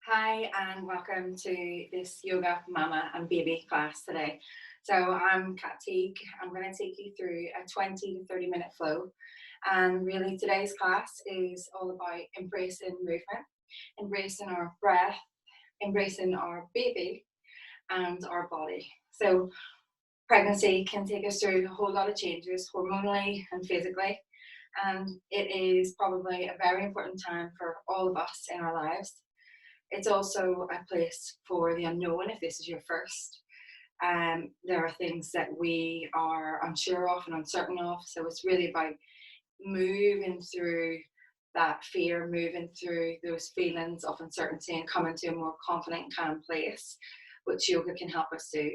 Hi and welcome to this yoga mama and baby class today. So I'm Kat Teague. I'm going to take you through a 20 to 30 minute flow. And really today's class is all about embracing movement, embracing our breath, embracing our baby and our body. So pregnancy can take us through a whole lot of changes hormonally and physically. And it is probably a very important time for all of us in our lives. It's also a place for the unknown if this is your first. There are things that we are unsure of and uncertain of. So it's really about moving through that fear, moving through those feelings of uncertainty and coming to a more confident, calm place, which yoga can help us do.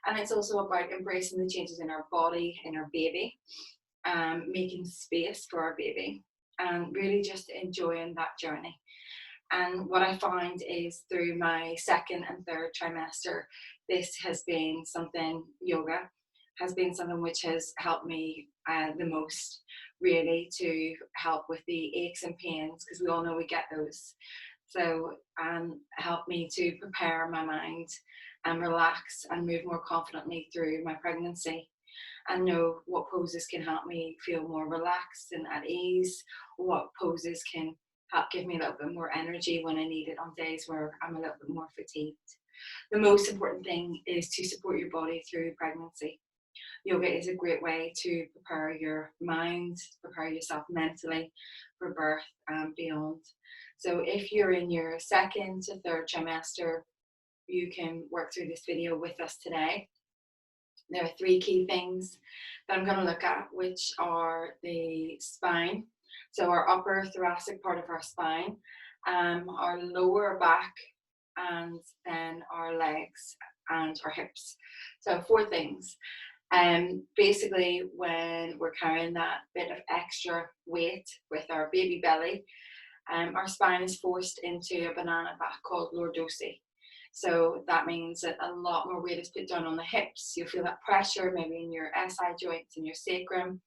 And it's also about embracing the changes in our body, in our baby, making space for our baby, and really just enjoying that journey. And what I find is through my second and third trimester, this has been something, yoga has been something which has helped me the most, really, to help with the aches and pains, because we all know we get those. So, help me to prepare my mind and relax and move more confidently through my pregnancy, and know what poses can help me feel more relaxed and at ease, what poses can help give me a little bit more energy when I need it on days where I'm a little bit more fatigued. The most important thing is to support your body through pregnancy. Yoga is a great way to prepare your mind, prepare yourself mentally for birth and beyond. So if you're in your second to third trimester, you can work through this video with us today. There are three key things that I'm going to look at, which are the spine, so our upper thoracic part of our spine, our lower back, and then our legs and our hips. So four things. Basically, when we're carrying that bit of extra weight with our baby belly, our spine is forced into a banana back called lordosis. So that means that a lot more weight is put down on the hips. You'll feel that pressure maybe in your SI joints and your sacrum.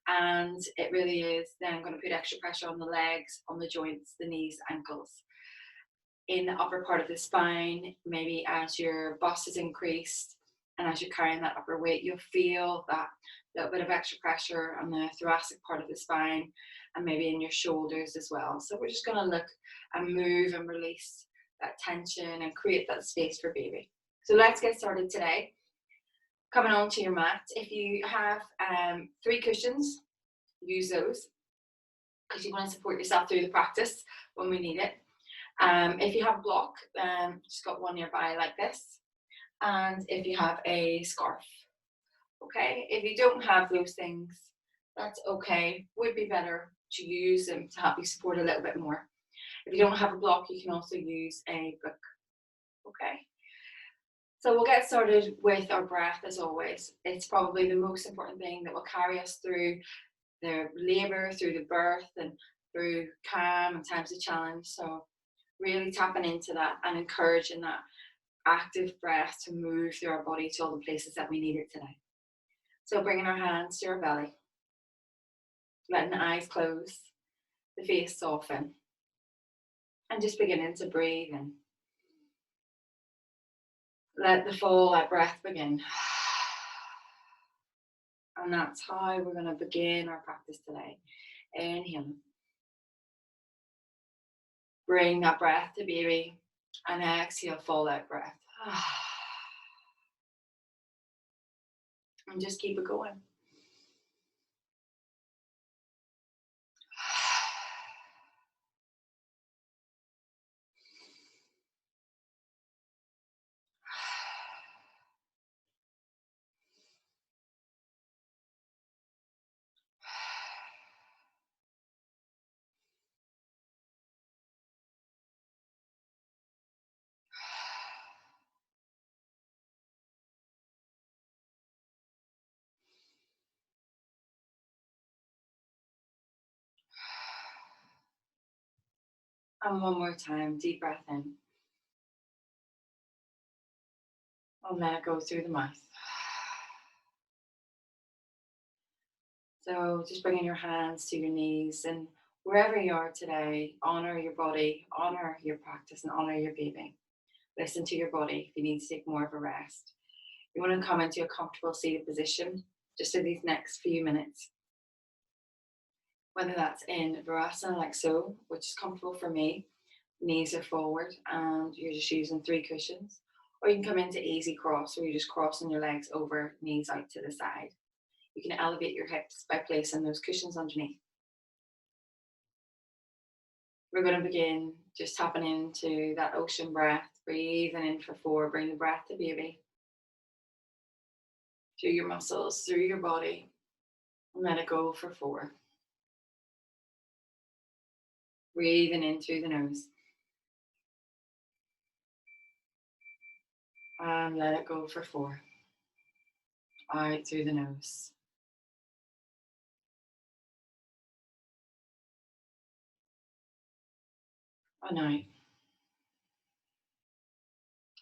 And it really is then going to put extra pressure on the legs, on the joints, the knees, ankles. In the upper part of the spine, maybe as your bust is increased and as you're carrying that upper weight, you'll feel that little bit of extra pressure on the thoracic part of the spine and maybe in your shoulders as well. So we're just going to look and move and release that tension and create that space for baby. So let's get started today. Coming onto your mat, if you have 3 cushions, use those because you want to support yourself through the practice when we need it. If you have a block, just got one nearby like this. And if you have a scarf, okay? If you don't have those things, that's okay. Would be better to use them to help you support a little bit more. If you don't have a block, you can also use a book, okay? So we'll get started with our breath as always. It's probably the most important thing that will carry us through the labour, through the birth, and through calm and times of challenge. So really tapping into that and encouraging that active breath to move through our body to all the places that we need it today. So bringing our hands to our belly, letting the eyes close, the face soften, and just beginning to breathe in. Let the full breath begin. And that's how we're going to begin our practice today. Inhale. Bring that breath to baby, and exhale, full out breath. And just keep it going. And one more time, deep breath in. And let it go through the mouth. So just bringing your hands to your knees and Wherever you are today, honor your body, honor your practice, and honor your baby. Listen to your body if you need to take more of a rest. You want to come into a comfortable seated position just for these next few minutes. Whether that's in Virasana like so, which is comfortable for me, knees are forward and you're just using 3 cushions. Or you can come into easy cross where you're just crossing your legs over, knees out to the side. You can elevate your hips by placing those cushions underneath. We're going to begin just tapping into that ocean breath, breathing in for 4, bring the breath to baby. Through your muscles, through your body, and let it go for 4. Breathing in through the nose. And let it go for 4. Out through the nose. And out.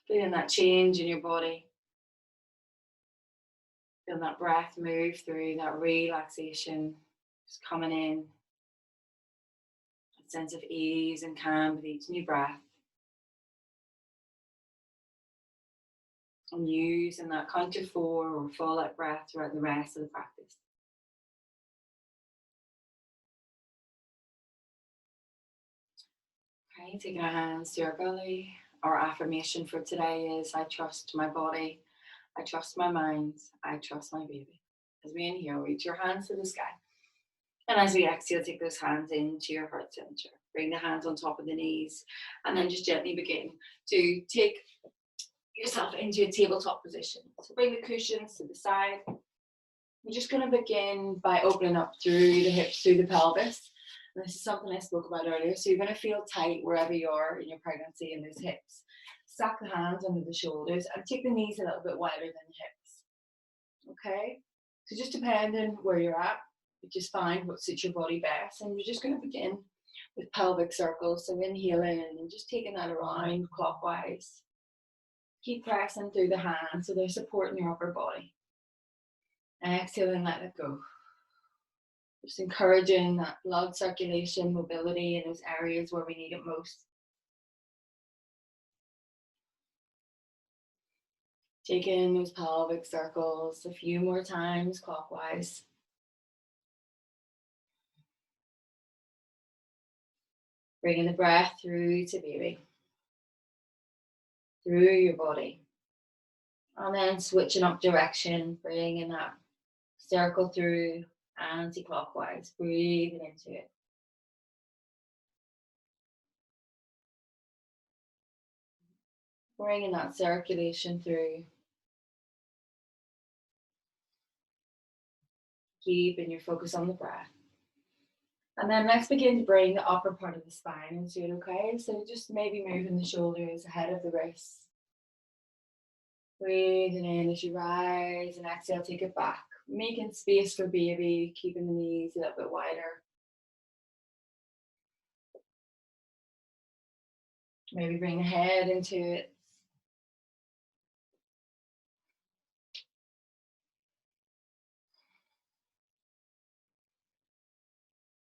Feeling that change in your body. Feeling that breath move through, that relaxation just coming in. A sense of ease and calm with each new breath. And using that count of 4 or full out breath throughout the rest of the practice. Okay, taking our hands to our belly. Our affirmation for today is I trust my body, I trust my mind, I trust my baby. As we inhale, reach your hands to the sky. And as we exhale, take those hands into your heart center. Bring the hands on top of the knees and then just gently begin to take yourself into a tabletop position. So bring the cushions to the side. We're just going to begin by opening up through the hips, through the pelvis. And this is something I spoke about earlier. So you're going to feel tight wherever you are in your pregnancy in those hips. Stack the hands under the shoulders and take the knees a little bit wider than the hips. Okay? So just depending where you're at, you just find what suits your body best. And we're just going to begin with pelvic circles. So inhaling and just taking that around clockwise. Keep pressing through the hands so they're supporting your upper body. Exhale and let it go. Just encouraging that blood circulation, mobility in those areas where we need it most. Take in those pelvic circles a few more times clockwise. Bringing the breath through to baby. Through your body. And then switching up direction, bringing that circle through anti-clockwise, breathing into it. Bringing that circulation through. Keeping your focus on the breath. And then let's begin to bring the upper part of the spine into it, okay? So just maybe moving the shoulders ahead of the wrists. Breathing in as you rise and exhale, take it back. Making space for baby, keeping the knees a little bit wider. Maybe bring the head into it.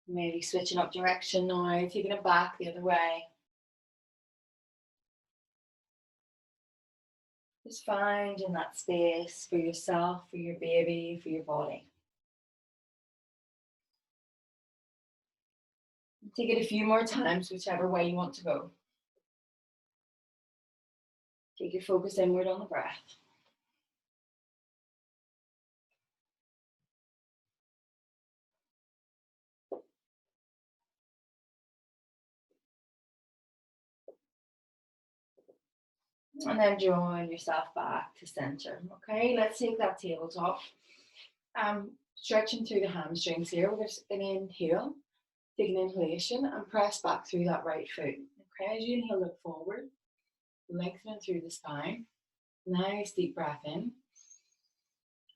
Maybe switching up direction now, taking it back the other way. Just finding that space for yourself, for your baby, for your body. Take it a few more times, whichever way you want to go. Take your focus inward on the breath. And then drawing yourself back to center. Okay, let's take that tabletop. Stretching through the hamstrings here. We're just going to inhale, take an inhalation, and press back through that right foot. Okay, as you inhale, look forward, lengthening through the spine. Nice deep breath in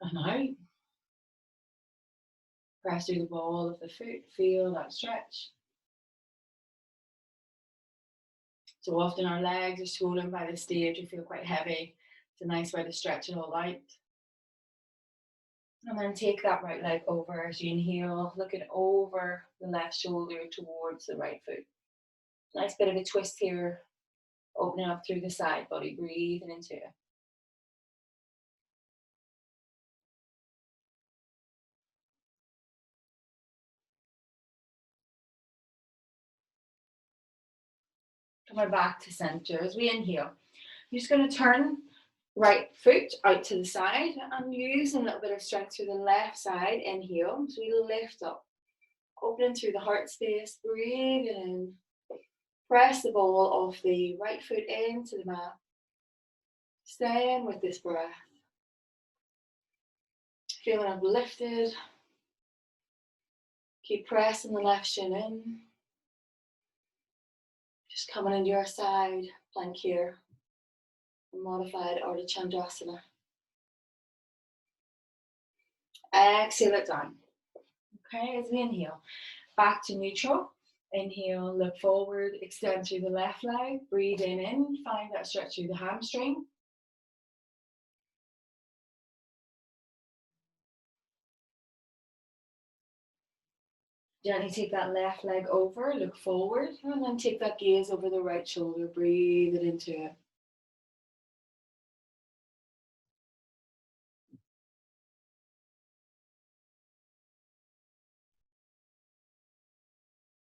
and out. Press through the ball of the foot, feel that stretch. So often our legs are swollen by this stage, we feel quite heavy. It's a nice way to stretch it all out. And then take that right leg over as you inhale, looking over the left shoulder towards the right foot. Nice bit of a twist here, opening up through the side body, breathing into it. Coming back to center as we inhale. You're just going to turn right foot out to the side and use a little bit of strength through the left side. Inhale, so we lift up, opening through the heart space, breathing in. Press the ball of the right foot into the mat. Staying with this breath. Feeling uplifted. Keep pressing the left shin in. Just coming into your side plank here. Modified Ardha Chandrasana. Exhale it down. Okay, as we inhale, back to neutral. Inhale, look forward, extend through the left leg. Breathe in, find that stretch through the hamstring. Gently take that left leg over, look forward, and then take that gaze over the right shoulder. Breathe it into it.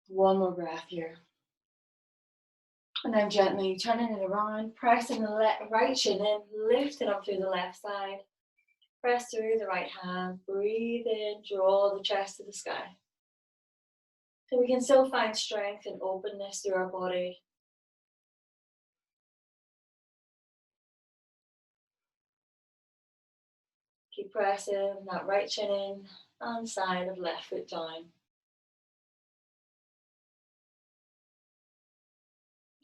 One more breath here. And then gently turning it around, pressing the right shin in, lift it up through the left side. Press through the right hand, breathe in, draw the chest to the sky. So we can still find strength and openness through our body. Keep pressing that right shin in and side of left foot down.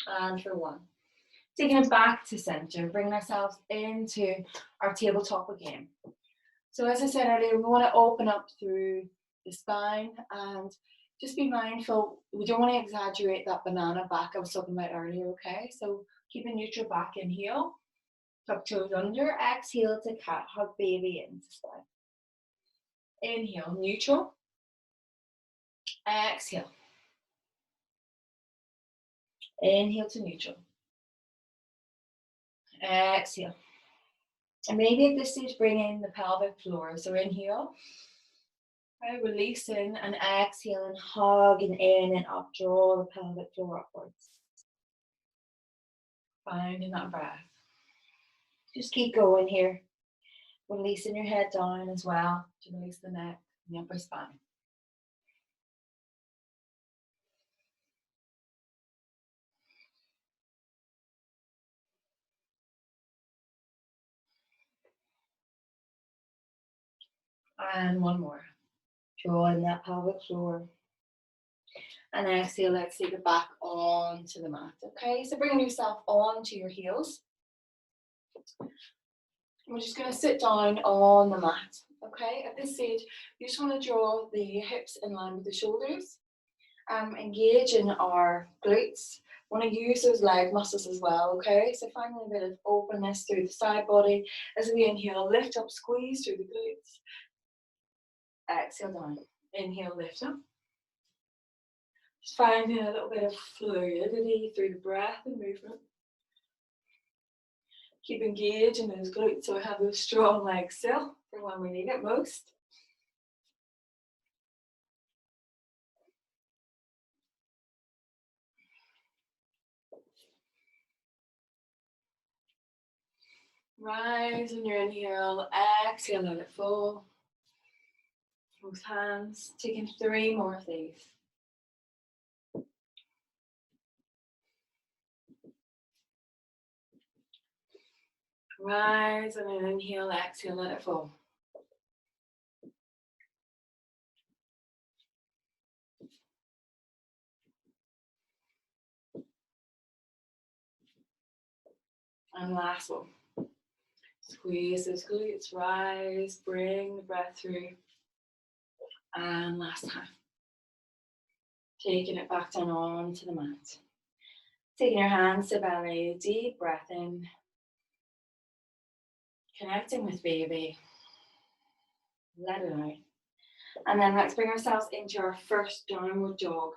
And for one. Taking it back to center, bringing ourselves into our tabletop again. So as I said earlier, we want to open up through the spine and just be mindful. We don't want to exaggerate that banana back I was talking about earlier, okay? So keep a neutral back, inhale. Tuck toes under, exhale to cat, hug baby into spine. Inhale, neutral. Exhale. Inhale to neutral. Exhale. And maybe at this stage, bring in the pelvic floor. So inhale. Right, releasing and exhaling, hugging in and up, draw the pelvic floor upwards. Finding that breath. Just keep going here. Releasing your head down as well to release the neck and the upper spine. And one more. Draw in that pelvic floor. And exhale, let's take it back onto the mat. Okay, so bringing yourself onto your heels. We're just going to sit down on the mat. Okay, at this stage, you just want to draw the hips in line with the shoulders. Engage in our glutes. Want to use those leg muscles as well, okay? So finding a bit of openness through the side body. As we inhale, lift up, squeeze through the glutes. Exhale down. Inhale, lift up. Just finding a little bit of fluidity through the breath and movement. Keep engaging those glutes so we have those strong legs still for when we need it most. Rise on your inhale, exhale, let it fall. Both hands, taking 3 more of these. Rise on an inhale, exhale, let it fall. And last one. Squeeze those glutes, rise, bring the breath through. And last time. Taking it back down onto the mat. Taking your hands to belly, deep breath in. Connecting with baby. let it out. And then let's bring ourselves into our first downward dog.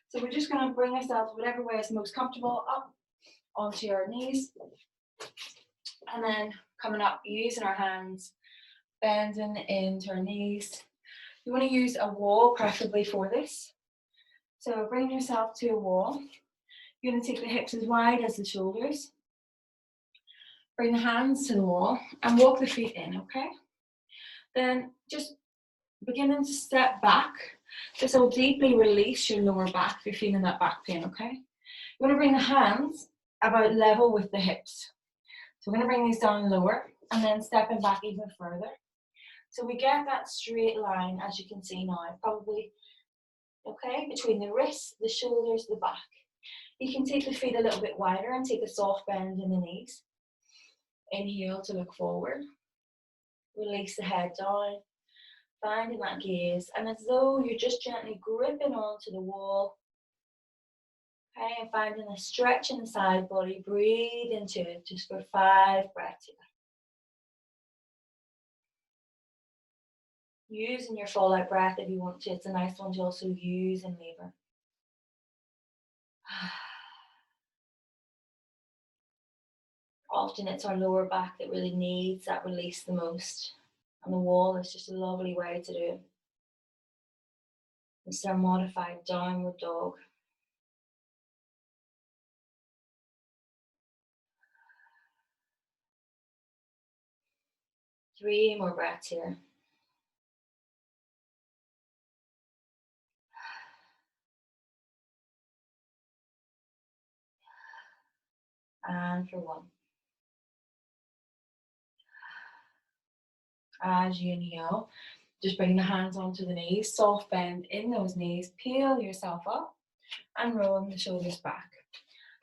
So we're just going to bring ourselves whatever way is most comfortable up onto our knees. And then coming up, using our hands, bending into our knees. You want to use a wall preferably for this. So bring yourself to a wall. You're going to take the hips as wide as the shoulders. Bring the hands to the wall and walk the feet in, okay? Then just beginning to step back. This will deeply release your lower back if you're feeling that back pain, okay? You want to bring the hands about level with the hips. So we're going to bring these down lower and then stepping back even further. So we get that straight line, as you can see now, probably, okay, between the wrists, the shoulders, the back. You can take the feet a little bit wider and take a soft bend in the knees. Inhale to look forward. Release the head down, finding that gaze, and as though you're just gently gripping onto the wall. Okay, and finding a stretch in the side body. Breathe into it just for 5 breaths here. Using your full out breath if you want to. It's a nice one to also use in labour. Often it's our lower back that really needs that release the most. And the wall is just a lovely way to do it. It's our modified downward dog. Three more breaths here. And for 1. As you inhale, just bring the hands onto the knees, soft bend in those knees, peel yourself up and rolling the shoulders back.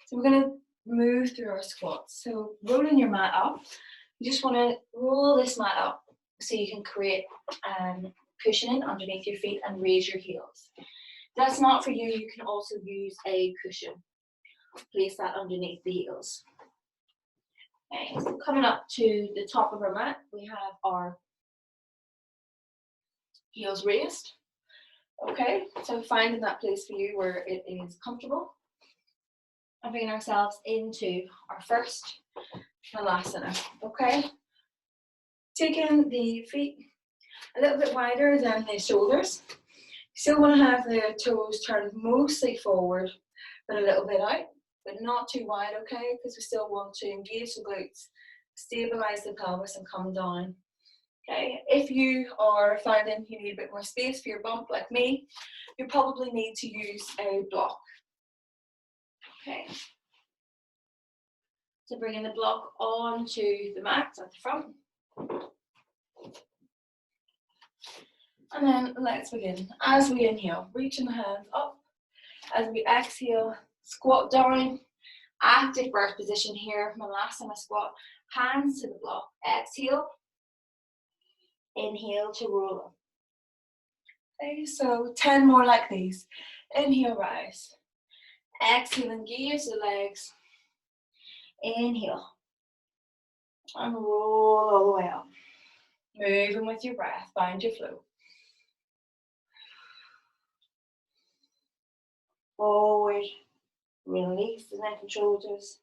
So we're going to move through our squats. So rolling your mat up, you just want to roll this mat up so you can create cushioning underneath your feet and raise your heels. If that's not for you, you can also use a cushion. Place that underneath the heels. Okay, so coming up to the top of our mat, we have our heels raised. Okay, so finding that place for you where it is comfortable. And bringing ourselves into our first Halasana. Okay, taking the feet a little bit wider than the shoulders. You still want to have the toes turned mostly forward, but a little bit out, but not too wide, okay? Because we still want to engage the glutes, stabilize the pelvis and come down. Okay, if you are finding you need a bit more space for your bump like me, you probably need to use a block. Okay, so bringing the block onto the mat at the front. And then let's begin. As we inhale, reaching the hands up. As we exhale, squat down. Active birth position here, Malasana squat. Hands to the block. Exhale. Inhale to roll up. Okay, so 10 more like these. Inhale, rise. Exhale, engage the legs. Inhale. And roll all the way up. Moving with your breath, find your flow. Forward. Release the neck and shoulders.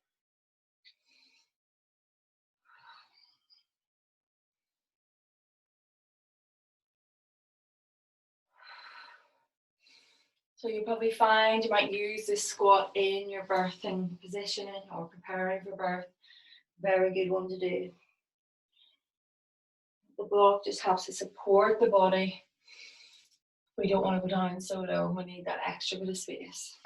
So you'll probably find you might use this squat in your birthing positioning or preparing for birth. Very good one to do. The block just helps to support the body. We don't want to go down so low. We need that extra bit of space.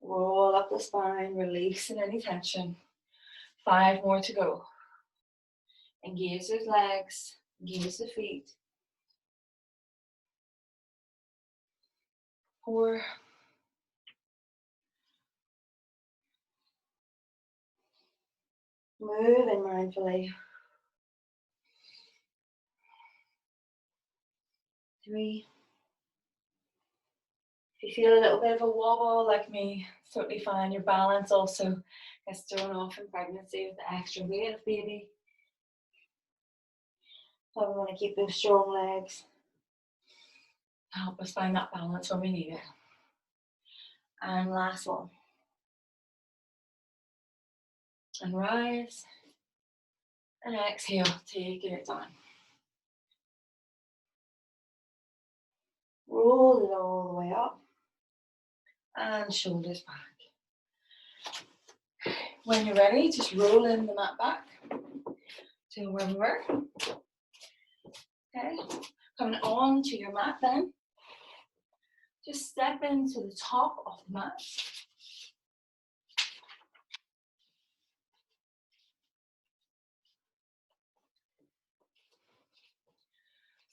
Roll up the spine, releasing any tension. 5 more to go. Engage those legs, engage the feet. 4. Moving mindfully. 3. If you feel a little bit of a wobble like me, it's totally fine. Your balance also gets thrown off in pregnancy with the extra weight of baby. So we want to keep those strong legs. Help us find that balance when we need it. And last one. And rise. And exhale, taking it down. Roll it all the way up. And shoulders back. When you're ready, just roll in the mat back to where we were. Okay, coming on to your mat then. Just step into the top of the mat.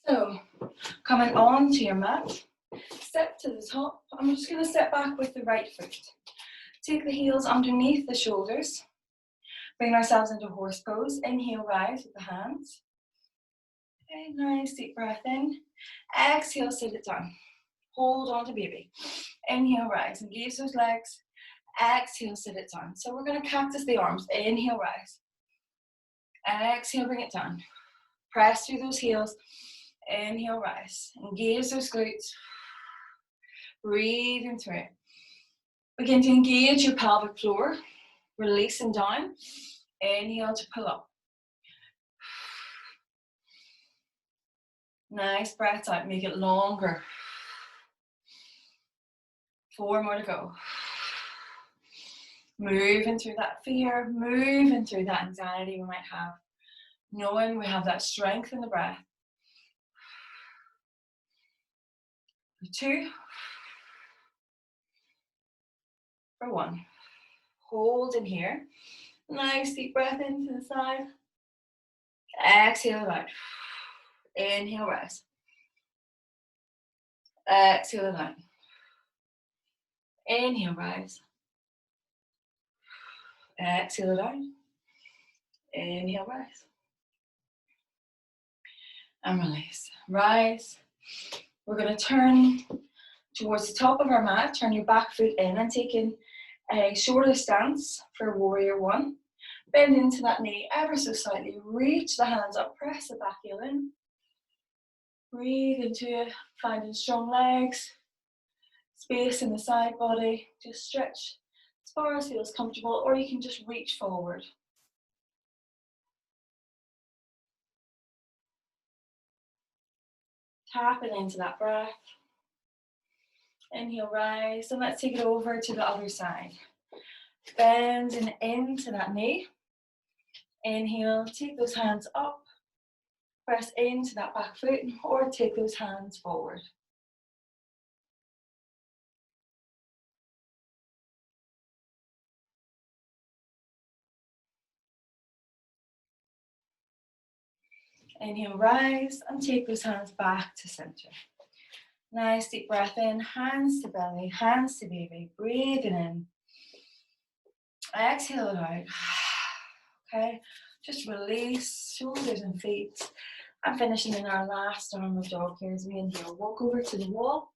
So, coming on to your mat, step to the top. I'm just going to step back with the right foot. Take the heels underneath the shoulders. Bring ourselves into horse pose. Inhale, rise with the hands. Okay, nice deep breath in. Exhale, sit it down. Hold on to baby. Inhale, rise. Engage those legs. Exhale, sit it down. So we're going to cactus the arms. Inhale, rise. Exhale, bring it down. Press through those heels. Inhale, rise. Engage those glutes. Breathe into it. Begin to engage your pelvic floor. Releasing down. Inhale to pull up. Nice breath out. Make it longer. 4 more to go. Moving through that fear. Moving through that anxiety we might have. Knowing we have that strength in the breath. For 2. For 1. Hold in here. Nice deep breath into the side. Exhale out. Inhale, rise. Exhale out. Inhale, rise. Exhale out. Inhale, rise. And release. Rise. We're going to turn towards the top of our mat. Turn your back foot in and take in a shoulder stance for warrior 1. Bend into that knee ever so slightly. Reach the hands up. Press the back heel in. Breathe into it. Finding strong legs. Space in the side body. Just stretch as far as feels comfortable, or you can just reach forward. Tapping into that breath. Inhale, rise, and let's take it over to the other side. Bending into that knee. Inhale, take those hands up. Press into that back foot, or take those hands forward. Inhale, rise, and take those hands back to center. Nice deep breath in, hands to belly, hands to baby. Breathing in. Exhale it out. Okay, just release shoulders and feet. And finishing in our last downward dog here as we inhale. Walk over to the wall.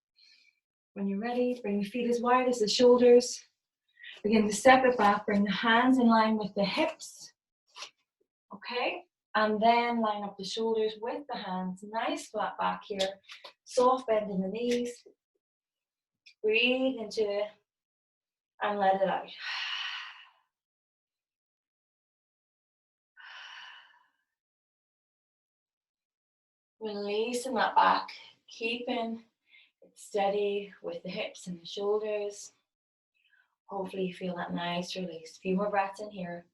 When you're ready, bring the feet as wide as the shoulders. Begin to step it back, bring the hands in line with the hips. Okay, and then line up the shoulders with the hands. Nice flat back here. Soft bend in the knees. Breathe into it and let it out. Releasing that back, keeping it steady with the hips and the shoulders. Hopefully you feel that nice release. A few more breaths in here.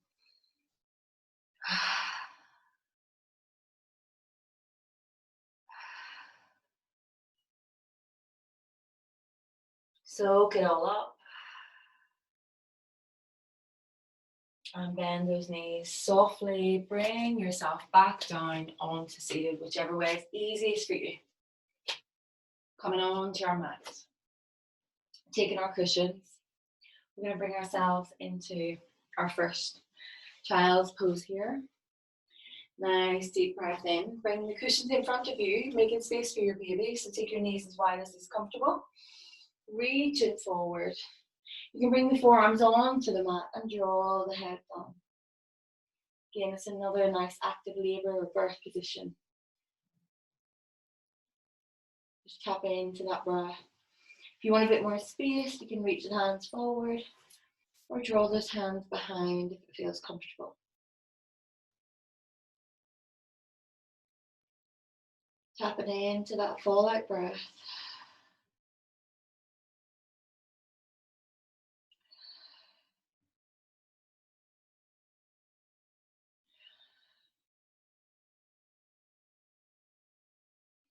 Soak it all up. And bend those knees softly. Bring yourself back down onto seated, whichever way is easiest for you. Coming on to our mat. Taking our cushions. We're going to bring ourselves into our first child's pose here. Nice deep breath in. Bring the cushions in front of you, making space for your baby. So take your knees as wide as is comfortable. Reach it forward. You can bring the forearms onto the mat and draw the head down. Again, it's another nice active labor or birth position. tap into that breath. If you want a bit more space, you can reach the hands forward or draw those hands behind if it feels comfortable. Tapping into that full out breath.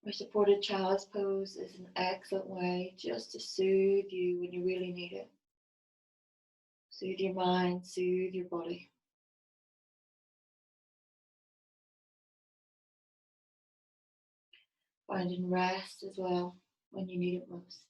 Our supported child's pose is an excellent way just to soothe you when you really need it. Soothe your mind, soothe your body. Finding rest as well when you need it most.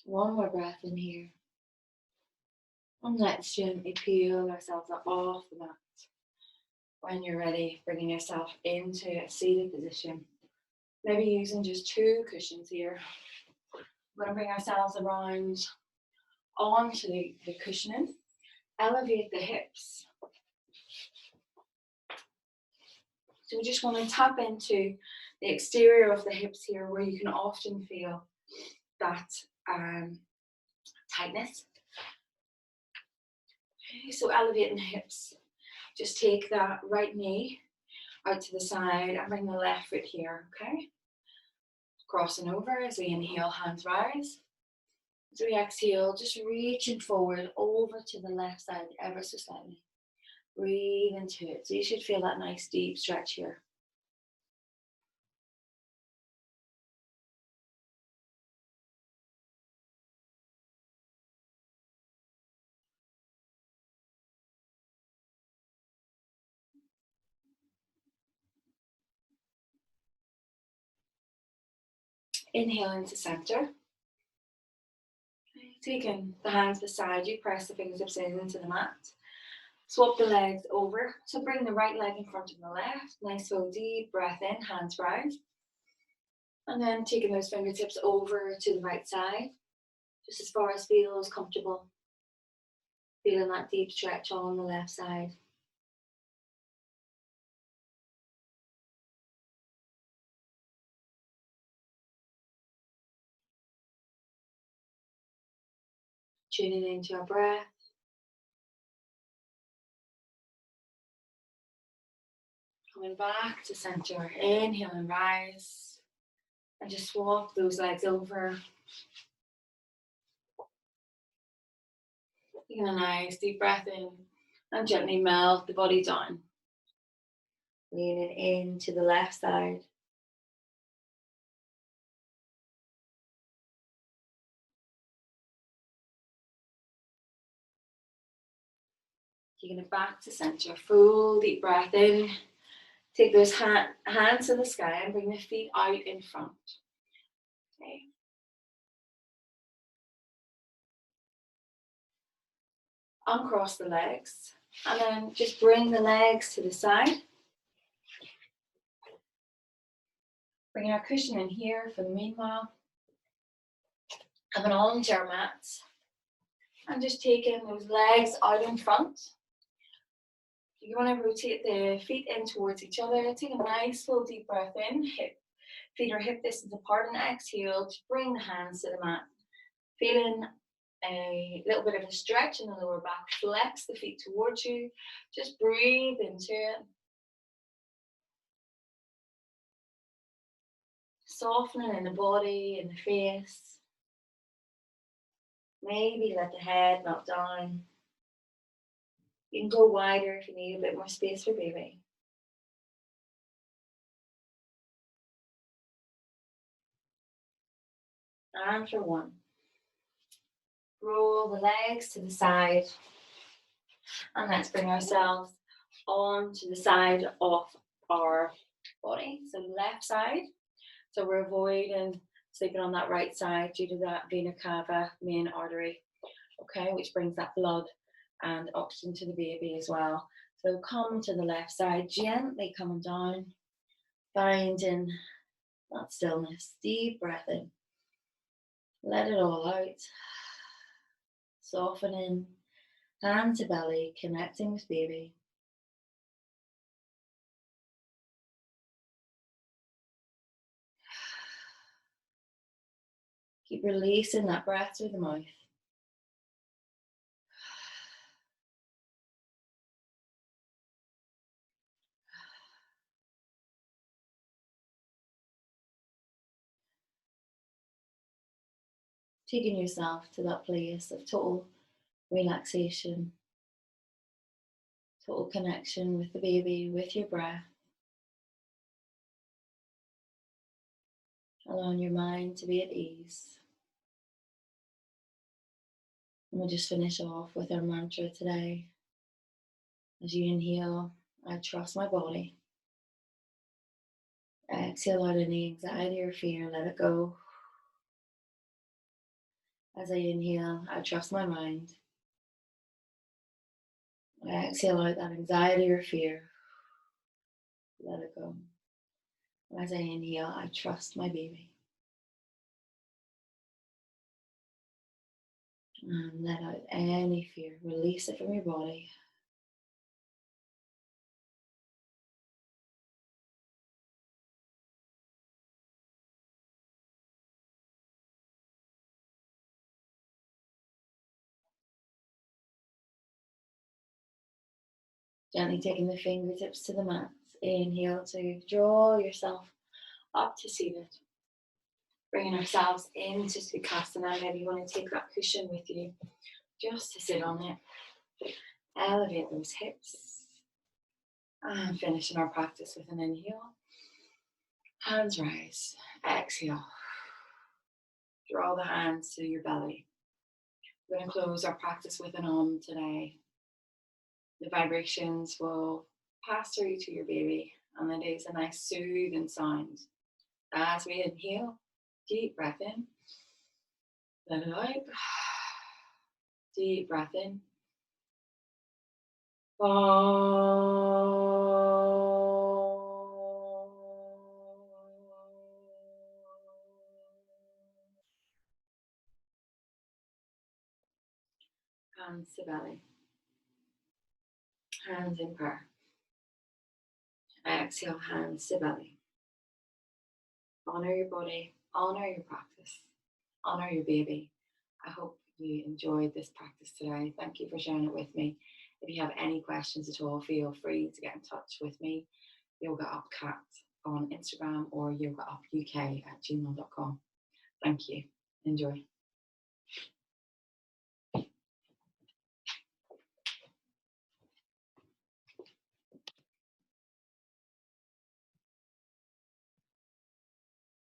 One more breath in here. And let's gently peel ourselves up off the mat. When you're ready, bringing yourself into a seated position. Maybe using just 2 cushions here. We're going to bring ourselves around onto the cushioning. Elevate the hips. So we just want to tap into the exterior of the hips here, where you can often feel that tightness. Okay, so elevating the hips. Just take that right knee out to the side and bring the left foot here, okay? Crossing over as we inhale, hands rise. As we exhale, just reaching forward over to the left side ever so slightly. Breathe into it. So you should feel that nice deep stretch here. Inhale into center. Taking the hands beside you, press the fingertips into the mat. Swap the legs over. So bring the right leg in front of the left. Nice full deep breath in, hands rise. And then taking those fingertips over to the right side, just as far as feels comfortable. Feeling that deep stretch on the left side. Tuning into our breath. Coming back to center. Inhale and rise. And just swap those legs over. Taking a nice deep breath in and gently melt the body down. Leaning into the left side. Taking it back to center. Full deep breath in. Take those hands to the sky and bring the feet out in front. Okay. Uncross the legs. And then just bring the legs to the side. Bringing our cushion in here for the meanwhile. Coming onto our mats. And just taking those legs out in front. You want to rotate the feet in towards each other. Take a nice full deep breath in. Feet are hip distance apart, and exhale to bring the hands to the mat. Feeling a little bit of a stretch in the lower back. Flex the feet towards you. Just breathe into it. Softening in the body, in the face. Maybe let the head melt down. You can go wider if you need a bit more space for baby. And for 1. Roll the legs to the side. And let's bring ourselves on to the side of our body. So left side. So we're avoiding sleeping on that right side due to that vena cava main artery. Okay, which brings that blood and oxygen to the baby as well. So come to the left side, gently coming down, finding that stillness. Deep breath in. Let it all out. Softening, hand to belly, connecting with baby. Keep releasing that breath through the mouth. Taking yourself to that place of total relaxation, total connection with the baby, with your breath. Allowing your mind to be at ease. And we'll just finish off with our mantra today. As you inhale, I trust my body. Exhale out any anxiety or fear, let it go. As I inhale, I trust my mind. I exhale out that anxiety or fear, let it go. As I inhale, I trust my baby. And let out any fear, release it from your body. Gently taking the fingertips to the mat. Inhale to draw yourself up to seated. Bringing ourselves into Sukhasana. Maybe you want to take that cushion with you just to sit on it. Elevate those hips. And finishing our practice with an inhale. Hands rise. Exhale. Draw the hands to your belly. We're going to close our practice with an Om today. The vibrations will pass through to your baby, and it is a nice soothing sound. As we inhale, deep breath in, let it out. Deep breath in. Hands to belly. Hands in prayer. Exhale, hands to belly. Honor your body, honor your practice, honor your baby. I hope you enjoyed this practice today. Thank you for sharing it with me. If you have any questions at all, feel free to get in touch with me, yogaupcat on Instagram or yogaupuk@gmail.com. Thank you. Enjoy.